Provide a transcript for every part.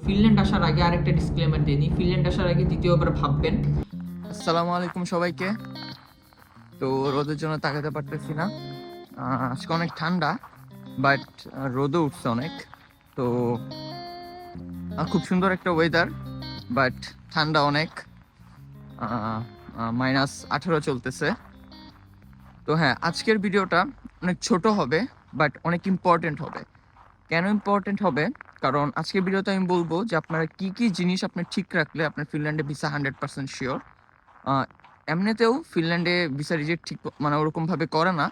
Finland আসার আগে আরেকটা ডিসক্লেমার দিয়ে নিই, ফিনল্যান্ড আসার আগে দ্বিতীয়বার ভাববেন। আসসালামু আলাইকুম সবাইকে। তো রোদের জন্য তাকাতে পারতেছি না, আজকে অনেক ঠান্ডা, বাট রোদও উঠছে অনেক। তো খুব সুন্দর একটা ওয়েদার, বাট ঠান্ডা অনেক, -18 চলতেছে। তো হ্যাঁ, আজকের ভিডিওটা অনেক ছোট হবে, বাট অনেক ইম্পর্টেন্ট হবে। কেন ইম্পর্টেন্ট হবে? কারণ আজকের ভিডিওতে আমি বলবো যে আপনারা কি কি জিনিস আপনি ঠিক রাখলে আপনার ফিনল্যান্ডে ভিসা 100% শিওর। এমনিতেও ফিনল্যান্ডে ভিসা রিজেক্ট ঠিক মানে ওরকমভাবে করে না,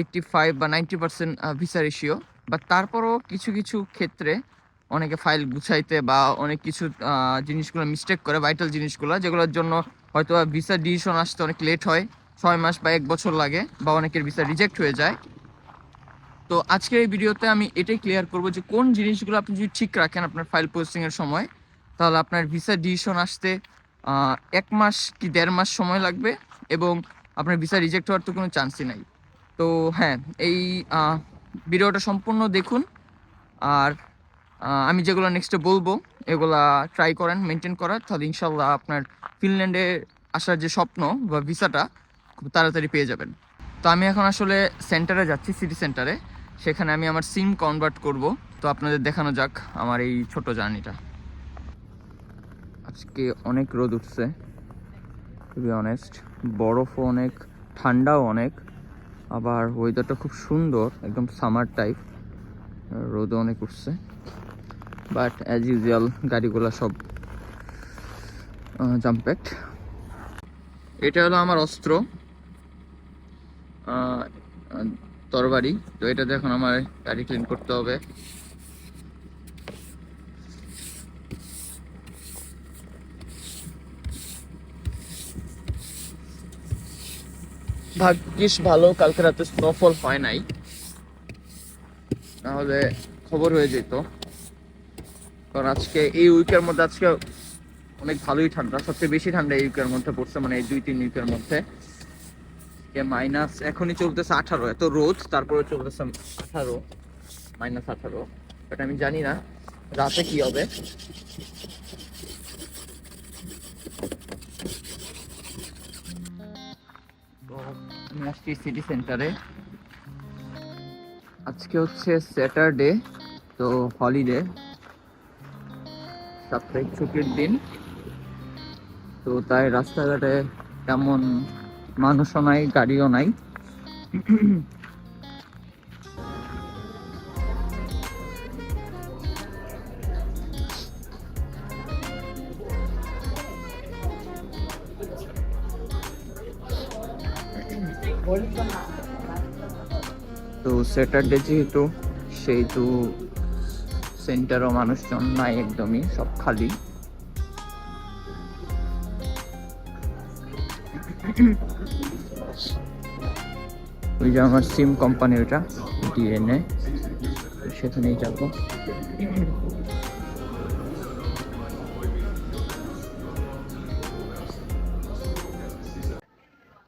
85 বা 90% ভিসা রেশিও। বাট তারপরও কিছু কিছু ক্ষেত্রে অনেকে ফাইল গুছাইতে বা অনেক কিছু জিনিসগুলো মিস্টেক করে, ভাইটাল জিনিসগুলো, যেগুলোর জন্য হয়তো ভিসা ডিসিশন আসতে অনেক লেট হয়, 6 মাস বা 1 বছর লাগে, বা অনেকের ভিসা রিজেক্ট হয়ে যায়। তো আজকের এই ভিডিওতে আমি এটাই ক্লিয়ার করব যে কোন জিনিসগুলো আপনি যদি ঠিক রাখেন আপনার ফাইল প্রসেসিংয়ের সময়, তাহলে আপনার ভিসা ডিসিশন আসতে 1 মাস কি 1.5 মাস সময় লাগবে, এবং আপনার ভিসা রিজেক্ট হওয়ার তো কোনো চান্সই নাই। তো হ্যাঁ, এই ভিডিওটা সম্পূর্ণ দেখুন। আর আমি যেগুলো নেক্সটে বলবো এগুলা ট্রাই করেন মেনটেন করার, তাহলে ইনশাল্লাহ আপনার ফিনল্যান্ডে আসার যে স্বপ্ন বা ভিসাটা খুব তাড়াতাড়ি পেয়ে যাবেন। তো আমি এখন আসলে সেন্টারে যাচ্ছি, সিটি সেন্টারে। সেখানে আমি আমার সিম কনভার্ট করব। তো আপনাদের দেখানো যাক আমার এই ছোট জার্নিটা। আজকে অনেক রোদ উঠছে, টু বি অনেস্ট। বরফও অনেক, ঠান্ডাও অনেক, আবার ওয়েদারটা খুব সুন্দর, একদম সামার টাইপ। রোদও অনেক উঠছে, বাট অ্যাজ ইউজুয়াল গাড়িগুলো সব জাম্প্যাক্ট। এটা হলো আমার অস্ত্র, তরবারি। তো এটাতে এখন আমার গাড়ি ক্লিন করতে হবে। ভাগ্যিস ভালো কালকে রাতে স্নোফল হয় নাই, নাহলে খবর হয়ে যেত। কারণ আজকে এই উইকের মধ্যে আজকে অনেক ভালোই ঠান্ডা, সবচেয়ে বেশি ঠান্ডা এই উইকের মধ্যে পড়ছে, মানে এই 2-3 উইকের মধ্যে। মাইনাস এখনই চলতেছে 18, এত রোদ, তারপরে চলতেছে 18, -18। বাট আমি জানি না রাতে কি হবে। তো আমি আসছি সিটি সেন্টারে। আজকে হচ্ছে স্যাটারডে, তো হলিডে, সাপ্তাহিক ছুটির দিন। তো তাই রাস্তাঘাটে তেমন মানুষও নাই, গাড়িও নাই। তো স্যাটারডে যেহেতু, সেহেতু সেন্টারও মানুষজন নাই, একদমই সব খালি। ওই যে আমার সিম কোম্পানি, ওটা ডিএনএ, সেখানেই যাব।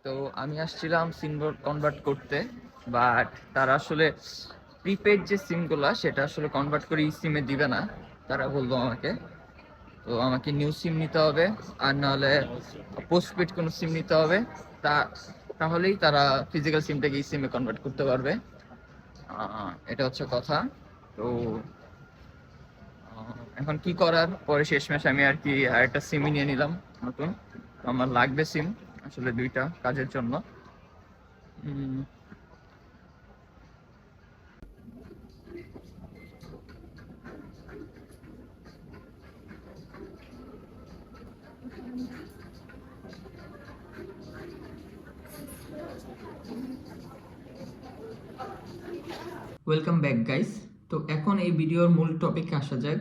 তো আমি আসছিলাম সিম কনভার্ট করতে, বাট তারা আসলে প্রিপেড যে সিমগুলো সেটা আসলে কনভার্ট করে ই সিমে দিবে না। তারা বললো আমাকে, তো আমাকে নিউ সিম নিতে হবে, আর নাহলে পোস্টপেড কোনো সিম নিতে হবে। তা তাহলেই তারা ফিজিক্যাল সিমটাকে ই সিমে কনভার্ট করতে পারবে। এটা হচ্ছে কথা। তো এখন কি করার, পরে শেষমেশ আমি আর কি আরেকটা সিমই নিয়ে নিলাম নতুন। আমার লাগবে সিম আসলে দুইটা কাজের জন্য। Welcome back guys. তো এখন এই ভিডিওর মূল টপিকে আসা যাক,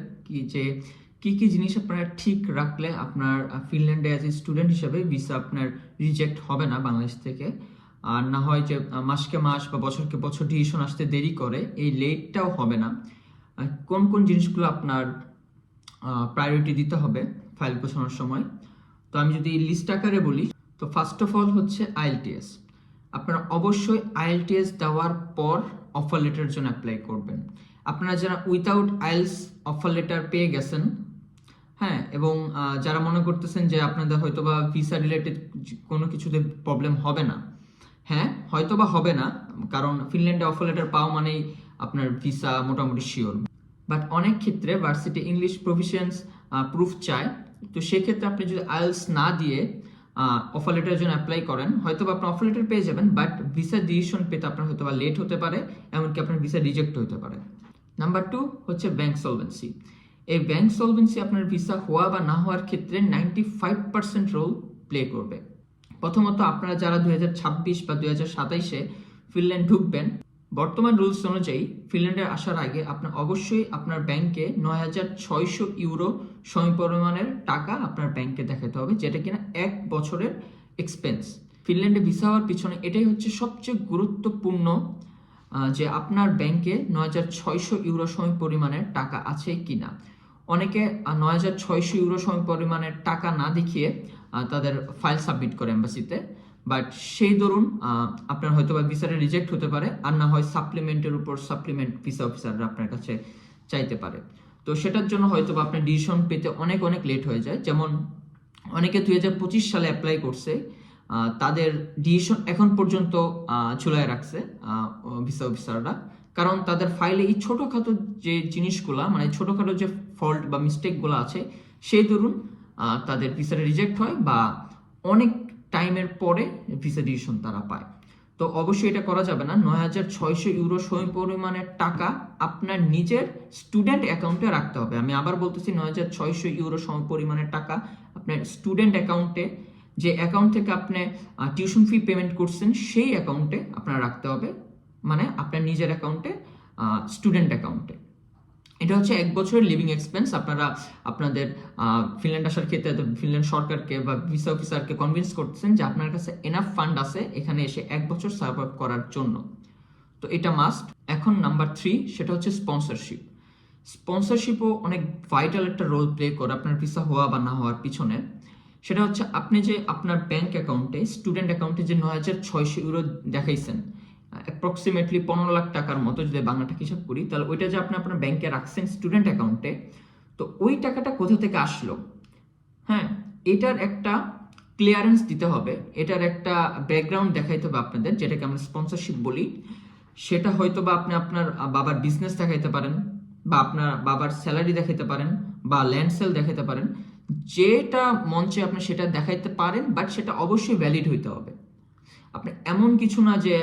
কি কি জিনিস আপনারা ঠিক রাখলে আপনার ফিনল্যান্ডে অ্যাজ এ স্টুডেন্ট হিসেবে ভিসা আপনার রিজেক্ট হবে না বাংলাদেশ থেকে। আর না হয় যে মাসকে মাস বা বছরকে বছর ডিসিশন আসতে দেরি করে, এই লেটটাও হবে না। কোন কোন জিনিসগুলো আপনার প্রায়োরিটি দিতে হবে ফাইল গোছানোর সময়। তো আমি যদি লিস্ট আকারে বলি, তো ফার্স্ট অফ অল হচ্ছে আইএলটিএস। আপনারা অবশ্যই আইএলটিএস দেওয়ার পর অফার লেটারের জন্য অ্যাপ্লাই করবেন। আপনারা যারা উইথাউট আইএলস অফার লেটার পেয়ে গেছেন, হ্যাঁ, এবং যারা মনে করতেছেন যে আপনাদের হয়তোবা ভিসা রিলেটেড কোনো কিছুতে প্রবলেম হবে না, হ্যাঁ হয়তোবা হবে না, কারণ ফিনল্যান্ডে অফার লেটার পাওয়া মানেই আপনার ভিসা মোটামুটি শিওর। বাট অনেক ক্ষেত্রে ভার্সিটি ইংলিশ প্রফিসিয়েন্স প্রুফ চায়। তো সেক্ষেত্রে আপনি যদি আইএলস না দিয়ে অফার লেটারের জন্য অ্যাপ্লাই করেন, হয়তো আপনি অফার লেটার পেয়ে যাবেন, বাট ভিসা ডিসিশন পেতে আপনার হয়তো লেট হতে পারে, এমনকি আপনার ভিসা রিজেক্ট হতে পারে। নাম্বার 2 হচ্ছে ব্যাংক সলভেন্সি। এই ব্যাংক সলভেন্সি আপনার ভিসা হওয়া বা না হওয়ার ক্ষেত্রে 95% রোল প্লে করবে। প্রথমত আপনারা যারা 2026 বা 2027-এ ফিনল্যান্ড ঢুকবেন, বর্তমান রুলস অনুযায়ী ফিনল্যান্ডে আসার আগে আপনার অবশ্যই আপনার ব্যাংকে 9600 ইউরো সমপরিমাণের টাকা আপনার ব্যাংকে দেখাতে হবে, যেটা কিনা 1 বছরের এক্সপেন্স। ফিনল্যান্ডে ভিসা হওয়ার পিছনে এটাই হচ্ছে সবচেয়ে গুরুত্বপূর্ণ, যে আপনার ব্যাংকে 9600 ইউরো সমপরিমাণের টাকা আছে কিনা। অনেকে 9600 ইউরো সমপরিমাণের টাকা না দেখিয়ে তাদের ফাইল সাবমিট করে এম্বাসিতে, বাট সেই দরুন আপনার হয়তো বা ভিসাটা রিজেক্ট হতে পারে, আর না হয় সাপ্লিমেন্টের উপর সাপ্লিমেন্ট ভিসা অফিসাররা আপনার কাছে চাইতে পারে। তো সেটার জন্য হয়তো বা আপনার ডিসিশন পেতে অনেক অনেক লেট হয়ে যায়। যেমন অনেকে 2025 সালে অ্যাপ্লাই করছে, তাদের ডিসিশন এখন পর্যন্ত ঝুলায় রাখছে ভিসা অফিসাররা, কারণ তাদের ফাইলে এই ছোটোখাটো যে জিনিসগুলা, মানে ছোটোখাটো যে ফল্ট বা মিস্টেকগুলো আছে, সেই দরুন তাদের ভিসাটা রিজেক্ট হয় বা অনেক টাইমের পরে ভিসা ডিসিশন তারা পায়। তো অবশ্যই এটা করা যাবে না। 9600 ইউরো সমপরিমাণের টাকা আপনার নিজের স্টুডেন্ট অ্যাকাউন্টে রাখতে হবে। আমি আবার বলতেছি, 9600 ইউরো সমপরিমাণের টাকা আপনার স্টুডেন্ট অ্যাকাউন্টে, যে অ্যাকাউন্ট থেকে আপনি টিউশন ফি পেমেন্ট করছেন সেই অ্যাকাউন্টে আপনার রাখতে হবে, মানে আপনার নিজের অ্যাকাউন্টে, স্টুডেন্ট অ্যাকাউন্টে। এটা হচ্ছে 1 বছরের লিভিং এক্সপেন্স। আপনারা আপনাদের ফিনল্যান্ড আসার ক্ষেত্রে ফিনল্যান্ড সরকারকে বা ভিসা অফিসারকে কনভিন্স করতেছেন যে আপনার কাছে এনাফ ফান্ড আছে এখানে এসে 1 বছর সার্ভাইভ করার জন্য। তো এটা মাস্ট। এখন নাম্বার 3, সেটা হচ্ছে স্পন্সরশিপ। স্পন্সরশিপও অনেক ভাইটাল একটা রোল প্লে করে আপনার ভিসা হওয়া বা না হওয়ার পিছনে। সেটা হচ্ছে আপনি যে আপনার ব্যাংক অ্যাকাউন্টে, স্টুডেন্ট অ্যাকাউন্টে যে 9600 ইউরো দেখাইছেন, অ্যাপ্রক্সিমেটলি 15 লাখ টাকার মতো যদি বাংলাটা হিসাব করি, তাহলে ওইটা যে আপনি আপনার ব্যাংকে রাখছেন স্টুডেন্ট অ্যাকাউন্টে, তো ওই টাকাটা কোথা থেকে আসলো, হ্যাঁ এটার একটা ক্লিয়ারেন্স দিতে হবে, এটার একটা ব্যাকগ্রাউন্ড দেখাইতে হবে আপনাদের, যেটাকে আমরা স্পন্সরশিপ বলি। সেটা হয়তো বা আপনি আপনার বাবার বিজনেস দেখাইতে পারেন, বা আপনার বাবার স্যালারি দেখাইতে পারেন, বা ল্যান্ড সেল দেখাইতে পারেন, যেটা মঞ্চে আপনি সেটা দেখাইতে পারেন, বাট সেটা অবশ্যই ভ্যালিড হইতে হবে। আপনি এমন কিছু না যে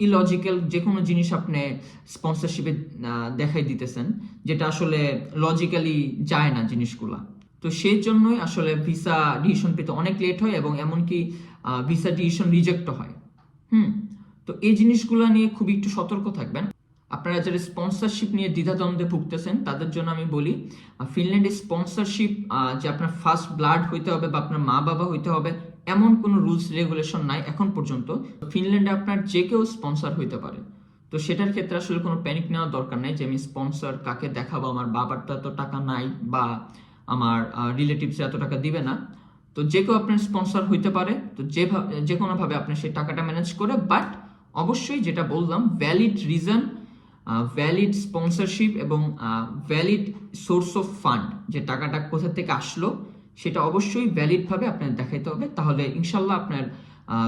ইলজিক্যাল যে কোনো জিনিস আপনি স্পন্সরশিপে দেখাই দিতেছেন, যেটা আসলে লজিক্যালি যায় না জিনিসগুলা। তো সেই জন্যই আসলে ভিসা ডিসিশন পেতে অনেক লেট হয়, এবং এমনকি ভিসা ডিসিশন রিজেক্ট হয়। তো এই জিনিসগুলো নিয়ে খুবই একটু সতর্ক থাকবেন। আপনারা যারা স্পন্সরশিপ নিয়ে দ্বিধাদ্বন্দ্বে ভুগতেছেন, তাদের জন্য আমি বলি, ফিনল্যান্ডে স্পন্সরশিপ যে আপনার ফার্স্ট ব্লাড হইতে হবে বা আপনার মা বাবা হইতে হবে, এমন কোনো রুলস রেগুলেশন নাই এখন পর্যন্ত। ফিনল্যান্ডে আপনার যে কেউ স্পন্সর হইতে পারে। তো সেটার ক্ষেত্রে আসলে কোনো প্যানিক নেওয়ার দরকার নেই যে আমি স্পন্সর কাকে দেখাবো, আমার বাবার তো এত টাকা নাই বা আমার রিলেটিভস এত টাকা দিবে না। তো যে কেউ আপনার স্পন্সর হইতে পারে। তো যে কোনোভাবে আপনি সেই টাকাটা ম্যানেজ করে, বাট অবশ্যই যেটা বললাম, ভ্যালিড রিজন, ভ্যালিড স্পন্সরশিপ এবং ভ্যালিড সোর্স অফ ফান্ড, যে টাকাটা কোথা থেকে আসলো সেটা অবশ্যই ভ্যালিডভাবে আপনার দেখাইতে হবে। তাহলে ইনশাল্লাহ আপনার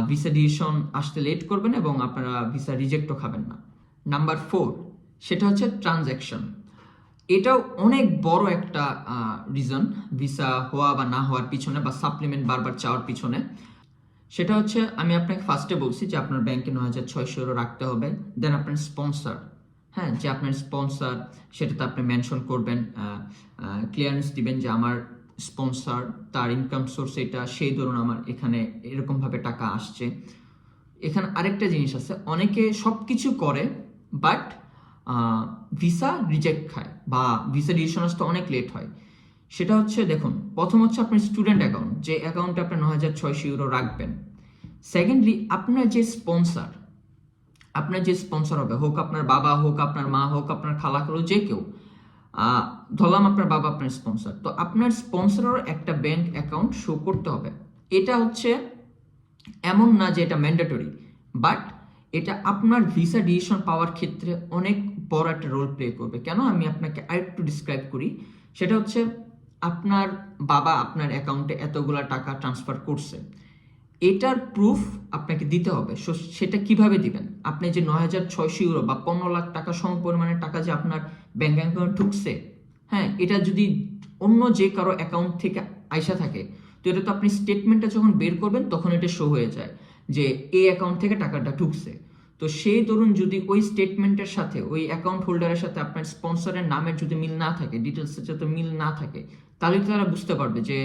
ভিসা ডিসিশন আসতে লেট করবেন এবং আপনারা ভিসা রিজেক্টও খাবেন না। নাম্বার 4, সেটা হচ্ছে ট্রানজ্যাকশন। এটাও অনেক বড় একটা রিজন ভিসা হওয়া বা না হওয়ার পিছনে, বা সাপ্লিমেন্ট বারবার চাওয়ার পিছনে। সেটা হচ্ছে, আমি আপনাকে ফার্স্টে বলছি যে আপনার ব্যাংকে 9600 ইউরো রাখতে হবে। দেন আপনার স্পন্সর, হ্যাঁ যে আপনার স্পন্সর, সেটাতে আপনি মেনশন করবেন, ক্লিয়ারেন্স দিবেন যে আমার স্পন্সর, তার ইনকাম সোর্স এটা, সেই ধরুন আমার এখানে এরকমভাবে টাকা আসছে। এখানে আরেকটা জিনিস আছে, অনেকে সব কিছু করে বাট ভিসা রিজেক্ট খায় বা ভিসা ডিসিশন আসতে অনেক লেট হয়। সেটা হচ্ছে, দেখুন, প্রথম হচ্ছে আপনার স্টুডেন্ট অ্যাকাউন্ট, যে অ্যাকাউন্টে আপনি 9600 ইউরো রাখবেন। সেকেন্ডলি, আপনার যে স্পন্সর হবে, হোক আপনার বাবা, হোক আপনার মা, হোক আপনার খালা খালু, যে কেউ, ধরলাম আপনার বাবা আপনার স্পন্সর, তো আপনার স্পন্সরের একটা ব্যাংক অ্যাকাউন্ট শো করতে হবে। এটা হচ্ছে এমন না যে এটা ম্যান্ডেটরি, বাট এটা আপনার ভিসা ডিসিশন পাওয়ার ক্ষেত্রে অনেক বড় একটা রোল প্লে করবে। কেন, আমি আপনাকে আরেকটু ডিসক্রাইব করি। সেটা হচ্ছে, আপনার বাবা আপনার অ্যাকাউন্টে এতগুলা টাকা ট্রান্সফার করছে, এটার প্রুফ আপনাকে দিতে হবে। সেটা কিভাবে দিবেন? আপনি যে 9,600 ইউরো বা 15 লাখ টাকা সমপরিমাণের টাকা যে আপনার ব্যাংক অ্যাকাউন্টে ঢুকছে, হ্যাঁ, এটা যদি অন্য যে কারো অ্যাকাউন্ট থেকে আইসা থাকে, তো এটা তো আপনি স্টেটমেন্টটা যখন বের করবেন তখন এটা শো হয়ে যায় যে এই অ্যাকাউন্ট থেকে টাকাটা ঢুকছে। তো সেই ধরুন যদি ওই স্টেটমেন্টের সাথে ওই অ্যাকাউন্ট হোল্ডারের সাথে আপনার স্পন্সরের নামের যদি মিল না থাকে, ডিটেলসের সাথে মিল না থাকে, তাহলে তো তারা বুঝতে পারবে যে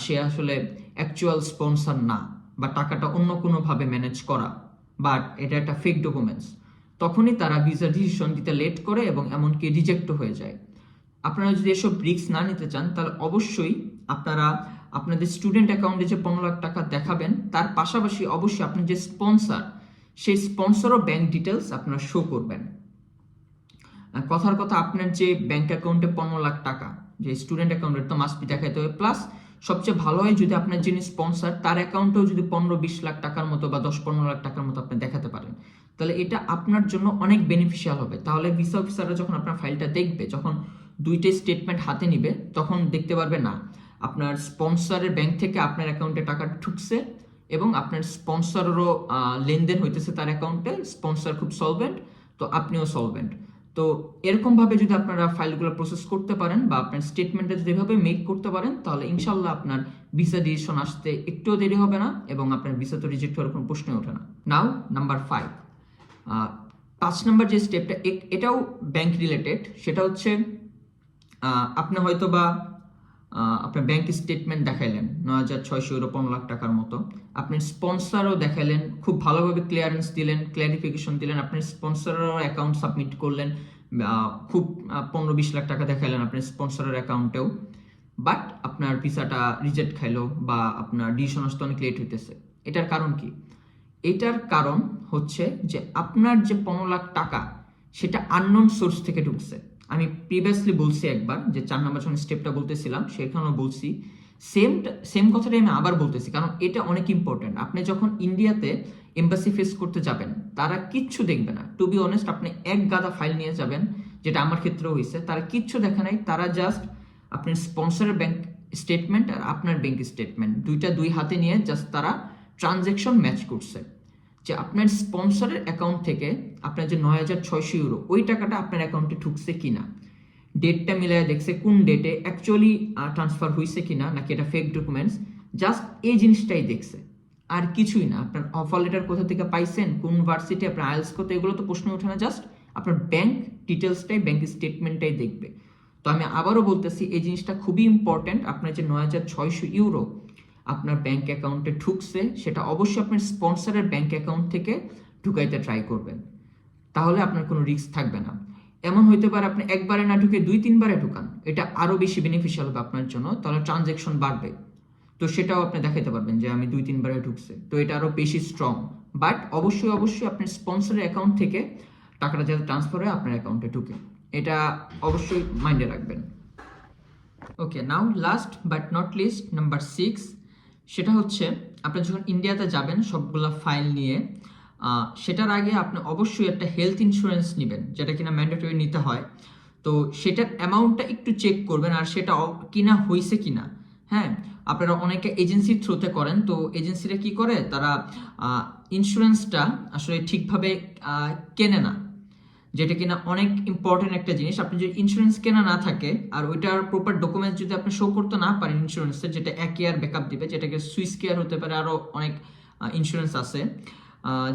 সে আসলে অ্যাকচুয়াল স্পন্সর না, বা টাকাটা অন্য কোনোভাবে ম্যানেজ করা, বাট এটা একটা ফেক ডকুমেন্টস। তখনই তারা ভিসা ডিসিশন দিতে লেট করে এবং এমনকি রিজেক্টও হয়ে যায়। আপনারা যদি এসব রিস্ক না নিতে চান, তাহলে অবশ্যই আপনারা আপনাদের স্টুডেন্ট অ্যাকাউন্টে যে 15 লাখ টাকা দেখাবেন, তার পাশাপাশি অবশ্যই আপনি যে স্পন্সর, সেই স্পন্সরও ব্যাংক ডিটেলস আপনারা শো করবেন। কথার কথা, আপনার যে ব্যাংক অ্যাকাউন্টে 15 লাখ টাকা, যে স্টুডেন্ট অ্যাকাউন্টে তো মাস্ট বি দেখাইতে হবে, প্লাস সবচেয়ে ভালো হয় যদি আপনার যিনি স্পন্সর তার অ্যাকাউন্টেও যদি 15-20 লাখ টাকার মতো বা 10-15 লাখ টাকার মতো আপনি দেখাতে পারেন, তাহলে এটা আপনার জন্য অনেক বেনিফিশিয়াল হবে। তাহলে ভিসা অফিসাররা যখন আপনার ফাইলটা দেখবে, যখন দুইটাই স্টেটমেন্ট হাতে নিবে, তখন দেখতে পারবে না আপনার স্পন্সরের ব্যাংক থেকে আপনার অ্যাকাউন্টে টাকা ঢুকছে এবং আপনার স্পন্সরেরও লেনদেন হইতেছে তার অ্যাকাউন্টে, স্পন্সর খুব সলভেন্ট, তো আপনিও সলভেন্ট। তো এরকমভাবে যদি আপনারা ফাইলগুলো প্রসেস করতে পারেন বা আপনার স্টেটমেন্টটা যদি এভাবে মেক করতে পারেন, তাহলে ইনশাল্লাহ আপনার ভিসা ডিসিশন আসতে একটুও দেরি হবে না এবং আপনার ভিসা তো রিজেক্ট হওয়ার কোনো প্রশ্নই ওঠে না। নাও নাম্বার 5, 5 নাম্বার যে স্টেপটা, এটাও ব্যাংক রিলেটেড। সেটা হচ্ছে আপনি হয়তো বা আপনার ব্যাংক স্টেটমেন্ট দেখাইলেন 9,600 ইউরো, 15 লাখ টাকার মতো, আপনি স্পন্সরও দেখাইলেন, খুব ভালোভাবে ক্লিয়ারেন্স দিলেন, ক্ল্যারিফিকেশন দিলেন, আপনি স্পন্সরেরও অ্যাকাউন্ট সাবমিট করলেন, খুব 15-20 লাখ টাকা দেখাইলেন আপনার স্পন্সরের অ্যাকাউন্টেও, বাট আপনার ভিসাটা রিজেক্ট খাইলো বা আপনার ডিসিশন আসতে অনেক লেট হইতেছে। এটার কারণ কি? এটার কারণ হচ্ছে যে আপনার যে 15 লাখ টাকা, সেটা আননোন সোর্স থেকে ঢুকছে। আমি প্রিভিয়াসলি বলছি একবার, যে 4 নম্বর যখন স্টেপটা বলতেছিলাম সেখানেও বলছি, সেম কথাটাই আমি আবার বলতেছি, কারণ এটা অনেক ইম্পর্টেন্ট। আপনি যখন ইন্ডিয়াতে এম্বাসি ফেস করতে যাবেন, তারা কিচ্ছু দেখবে না। টু বি অনেস্ট, আপনি এক গাদা ফাইল নিয়ে যাবেন, যেটা আমার ক্ষেত্রেও হয়েছে, তারা কিচ্ছু দেখে নাই। তারা জাস্ট আপনার স্পন্সরের ব্যাংক স্টেটমেন্ট আর আপনার ব্যাংক স্টেটমেন্ট দুইটা দুই হাতে নিয়ে জাস্ট তারা ট্রানজ্যাকশন ম্যাচ করছে, যে আপনার স্পন্সরের অ্যাকাউন্ট থেকে আপনার যে 9,600 ইউরো, ওই টাকাটা আপনার অ্যাকাউন্টে ঢুকছে কিনা, ডেটটা মিলায় দেখছে কোন ডেটে অ্যাকচুয়ালি ট্রান্সফার হয়েছে কিনা, নাকি এটা ফেক ডকুমেন্টস, জাস্ট এই জিনিসটাই দেখছে, আর কিছুই না। আপনার অফার লেটার কোথা থেকে পাইছেন, কোন ভার্সিটি, আপনার আইএলস কত, এগুলো তো প্রশ্ন ওঠে না। জাস্ট আপনার ব্যাংক ডিটেলসটাই, ব্যাংক স্টেটমেন্টটাই দেখবে। তো আমি আবারও বলতেছি, এই জিনিসটা খুবই ইম্পর্টেন্ট। আপনার যে 9,600 ইউরো আপনার ব্যাংক অ্যাকাউন্টে ঢুকছে, সেটা অবশ্যই আপনার স্পন্সরের ব্যাংক অ্যাকাউন্ট থেকে ঢুকাইতে ট্রাই করবেন, তাহলে আপনার কোনো রিস্ক থাকবে না। এমন হইতে পারে আপনি একবারে না ঢুকে 2-3 বারে ঢুকান, এটা আরো বেশি বেনিফিশিয়াল হবে আপনার জন্য, তাহলে ট্রানজ্যাকশন বাড়বে। তো সেটাও আপনি দেখাতে পারবেন যে আমি 2-3 বারে ঢুকছে, তো এটা আরো বেশি স্ট্রং। বাট অবশ্যই অবশ্যই আপনার স্পন্সরের অ্যাকাউন্ট থেকে টাকাটা যাতে ট্রান্সফার হয় আপনার অ্যাকাউন্টে ঢুকে, এটা অবশ্যই মাইন্ডে রাখবেন। Okay, now last but not least, number 6, সেটা হচ্ছে আপনি যখন ইন্ডিয়াতে যাবেন সবগুলা ফাইল নিয়ে, সেটার আগে আপনি অবশ্যই একটা হেলথ ইন্স্যুরেন্স নেবেন, যেটা কিনা ম্যান্ডেটরি নিতে হয়। তো সেটার অ্যামাউন্টটা একটু চেক করবেন, আর সেটা কিনা হয়েছে কিনা। হ্যাঁ, আপনারা অনেকে এজেন্সির থ্রুতে করেন, তো এজেন্সিরা কি করে, তারা ইন্স্যুরেন্সটা আসলে ঠিকভাবে কেনে না, যেটা কিনা অনেক ইম্পর্টেন্ট একটা জিনিস। আপনি যদি ইন্স্যুরেন্স কেনা না থাকে আর ওইটার প্রপার ডকুমেন্টস যদি আপনি শো করতে না পারেন ইন্স্যুরেন্সের, যেটা 1 ইয়ার ব্যাকআপ দিবে, যেটাকে সুইস কেয়ার হতে পারে, আরও অনেক ইন্স্যুরেন্স আছে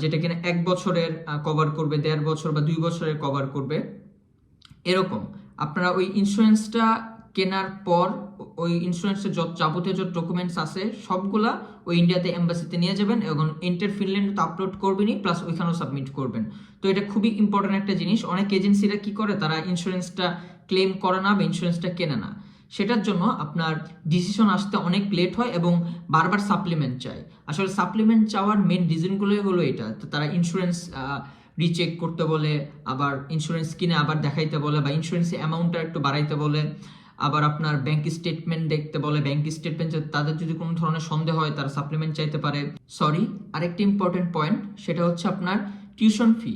যেটা কিনা 1 বছরের কভার করবে, 1.5 বছর বা 2 বছরের কভার করবে, এরকম। আপনারা ওই ইন্স্যুরেন্সটা কেনার পর ওই ইন্স্যুরেন্সের যত যাবতীয় যত ডকুমেন্টস আছে সবগুলা ওই ইন্ডিয়াতে এম্বাসিতে নিয়ে যাবেন এবং এন্টার ফিনল্যান্ড তো আপলোড করবেনই, প্লাস ওইখানেও সাবমিট করবেন। তো এটা খুবই ইম্পর্টেন্ট একটা জিনিস। অনেক এজেন্সিরা কি করে, তারা ইন্স্যুরেন্সটা ক্লেম করে না বা ইন্স্যুরেন্সটা কেনে না, সেটার জন্য আপনার ডিসিশন আসতে অনেক লেট হয় এবং বারবার সাপ্লিমেন্ট চায়। আসলে সাপ্লিমেন্ট চাওয়ার মেন রিজনগুলোই হলো এটা। তো তারা ইন্স্যুরেন্স রিচেক করতে বলে, আবার ইন্স্যুরেন্স কিনে আবার দেখাইতে বলে, বা ইন্স্যুরেন্সের অ্যামাউন্টটা একটু বাড়াইতে বলে, আবার আপনার ব্যাংক স্টেটমেন্ট দেখতে বলে। ব্যাংক স্টেটমেন্ট তাদের যদি কোনো ধরনের সন্দেহ হয় তারা সাপ্লিমেন্ট চাইতে পারে। সরি, আরেকটি ইম্পর্টেন্ট পয়েন্ট, সেটা হচ্ছে আপনার টিউশন ফি।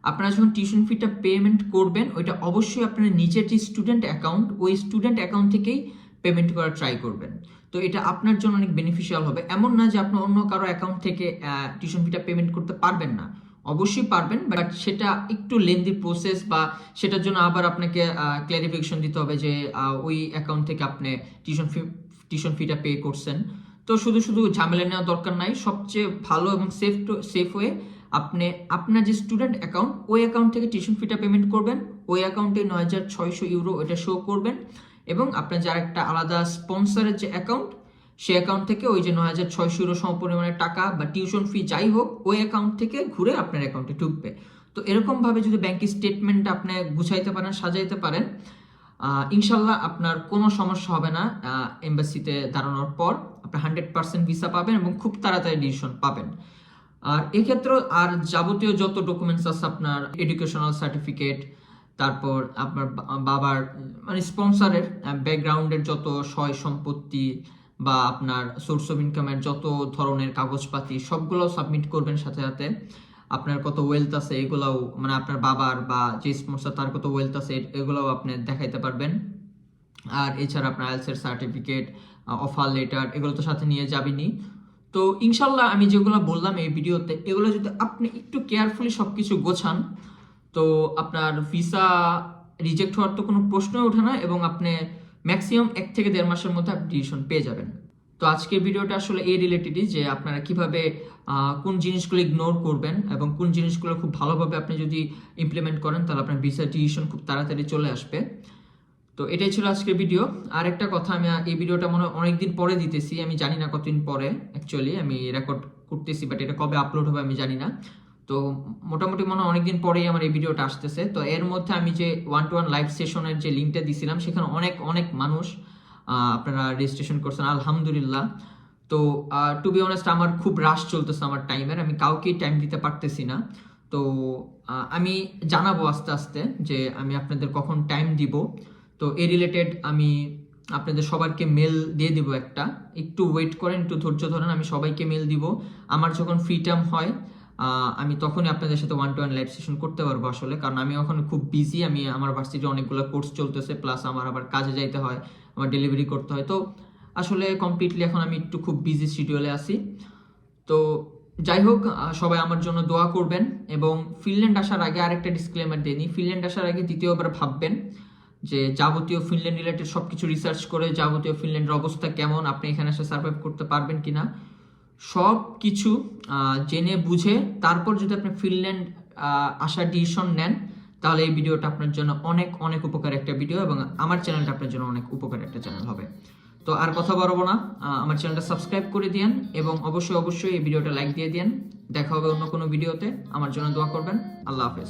আপনারা যখন টিউশন ফিটা পেমেন্ট করবেন, ওইটা অবশ্যই আপনার নিজের যে স্টুডেন্ট অ্যাকাউন্ট, ওই স্টুডেন্ট অ্যাকাউন্ট থেকেই পেমেন্ট করার ট্রাই করবেন। তো এটা আপনার জন্য অনেক বেনিফিশিয়াল হবে। এমন না যে আপনি অন্য কারো অ্যাকাউন্ট থেকে টিউশন ফিটা পেমেন্ট করতে পারবেন না, অবশ্যই পারবেন, বাট সেটা একটু লেন্দি প্রসেস, বা সেটার জন্য আবার আপনাকে ক্লারিফিকেশন দিতে হবে যে ওই অ্যাকাউন্ট থেকে আপনি টিউশন ফিটা পে করছেন। তো শুধু শুধু ঝামেলা নেওয়ার দরকার নাই। সবচেয়ে ভালো এবং সেফ ওয়ে, আপনি আপনার যে স্টুডেন্ট অ্যাকাউন্ট, ওই অ্যাকাউন্ট থেকে টিউশন ফিটা পেমেন্ট করবেন, ওই অ্যাকাউন্টে 9600 ইউরো এটা শো করবেন, এবং আপনার যার একটা আলাদা স্পন্সরের যে অ্যাকাউন্ট, সেই অ্যাকাউন্ট থেকে ওই যে 9600 ইউরো সমপরিমাণের টাকা বা টিউশন ফি যাই হোক, ওই অ্যাকাউন্ট থেকে ঘুরে আপনার অ্যাকাউন্টে ঢুকবে। তো এরকম ভাবে যদি ব্যাংকিং স্টেটমেন্টটা আপনি গুছাইতে পারেন, সাজাইতে পারেন, ইনশাল্লাহ আপনার কোনো সমস্যা হবে না। এমবাসিতে দাঁড়ানোর পর আপনি 100% ভিসা পাবেন এবং খুব তাড়াতাড়ি ডিসিশন পাবেন। আর এক্ষেত্রে আর যাবতীয় যত ডকুমেন্টস আছে, আপনার এডুকেশনাল সার্টিফিকেট, তারপর আপনার বাবার মানে স্পন্সরের ব্যাকগ্রাউন্ডের যত সয় সম্পত্তি বা আপনার সোর্স অফ ইনকামের যত ধরনের কাগজপাতি, সবগুলো সাবমিট করবেন। সাথে সাথে আপনার কত ওয়েলথ আছে এগুলাও, মানে আপনার বাবার বা যে স্পন্সর তার কত ওয়েলথ আছে এগুলাও আপনি দেখাইতে পারবেন। আর এছাড়া আপনার আইএলটিএস এর সার্টিফিকেট, অফার লেটার, এগুলো তো সাথে নিয়ে যাবেনই। তো ইনশাল্লাহ আমি যেগুলো বললাম এই ভিডিওতে, এগুলো যদি আপনি একটু কেয়ারফুলি সবকিছু গোছান, তো আপনার ভিসা রিজেক্ট হওয়ার তো কোনো প্রশ্নই ওঠে না, এবং আপনি ম্যাক্সিমাম 1 থেকে 1.5 মাসের মধ্যে আপনি ডিসিশন পেয়ে যাবেন। তো আজকের ভিডিওটা আসলে এই রিলেটেডই, যে আপনারা কিভাবে কোন জিনিসগুলো ইগনোর করবেন এবং কোন জিনিসগুলো খুব ভালোভাবে আপনি যদি ইমপ্লিমেন্ট করেন, তাহলে আপনার ভিসা ডিসিশন খুব তাড়াতাড়ি চলে আসবে। তো এটাই ছিল আজকের ভিডিও। আর একটা কথা, আমি এই ভিডিওটা মনে হয় অনেকদিন পরে দিতেছি, আমি জানি না কতদিন পরে অ্যাকচুয়ালি আমি রেকর্ড করতেছি, বাট এটা কবে আপলোড হবে আমি জানি না। তো মোটামুটি মনে হয় অনেকদিন পরেই আমার এই ভিডিওটা আসতেছে। তো এর মধ্যে আমি যে 1-to-1 লাইভ সেশনের যে লিঙ্কটা দিছিলাম, সেখানে অনেক অনেক মানুষ আপনারা রেজিস্ট্রেশন করছেন, আলহামদুলিল্লাহ। তো টু বি অনেস্ট, আমার খুব রাশ চলতেছে আমার টাইমের, আমি কাউকেই টাইম দিতে পারতেছি না। তো আমি জানাবো আস্তে আস্তে যে আমি আপনাদের কখন টাইম দিব। তো এই রিলেটেড আমি আপনাদের সবাইকে মেল দিয়ে দিব একটা, একটু ওয়েট করেন, একটু ধৈর্য ধরেন, আমি সবাইকে মেল দিব। আমার যখন ফ্রি টাইম হয় আমি তখনই আপনাদের সাথে 1-to-1 লাইভ সেশন করতে পারবো আসলে, কারণ আমি এখন খুব বিজি। আমি আমার ভার্সিটিতে অনেকগুলো কোর্স চলতেছে, প্লাস আমার আবার কাজে যাইতে হয়, আমার ডেলিভারি করতে হয়। তো আসলে কমপ্লিটলি এখন আমি একটু খুব বিজি শিডিউলে আছি। তো যাই হোক, সবাই আমার জন্য দোয়া করবেন। এবং ফিনল্যান্ড আসার আগে আরেকটা ডিসক্লেমার দেনি, ফিনল্যান্ড আসার আগে দ্বিতীয়বার ভাববেন যে যাবতীয় ফিনল্যান্ড রিলেটেড সবকিছু রিসার্চ করে যাবতীয় ফিনল্যান্ডের অবস্থা কেমন, আপনি এখানে এসে সার্ভাইভ করতে পারবেন কিনা, সব কিছু জেনে বুঝে তারপর যদি আপনি ফিনল্যান্ড আসার ডিসিশন নেন, তাহলে এই ভিডিওটা আপনার জন্য অনেক অনেক উপকার একটা ভিডিও, এবং আমার চ্যানেলটা আপনার জন্য অনেক উপকার একটা চ্যানেল হবে। তো আর কথা বাড়াবো না, আমার চ্যানেলটা সাবস্ক্রাইব করে দিয়েন, এবং অবশ্যই অবশ্যই এই ভিডিওটা লাইক দিয়ে দিয়েন। দেখা হবে অন্য কোনো ভিডিওতে। আমার জন্য দোয়া করবেন। আল্লাহ হাফেজ।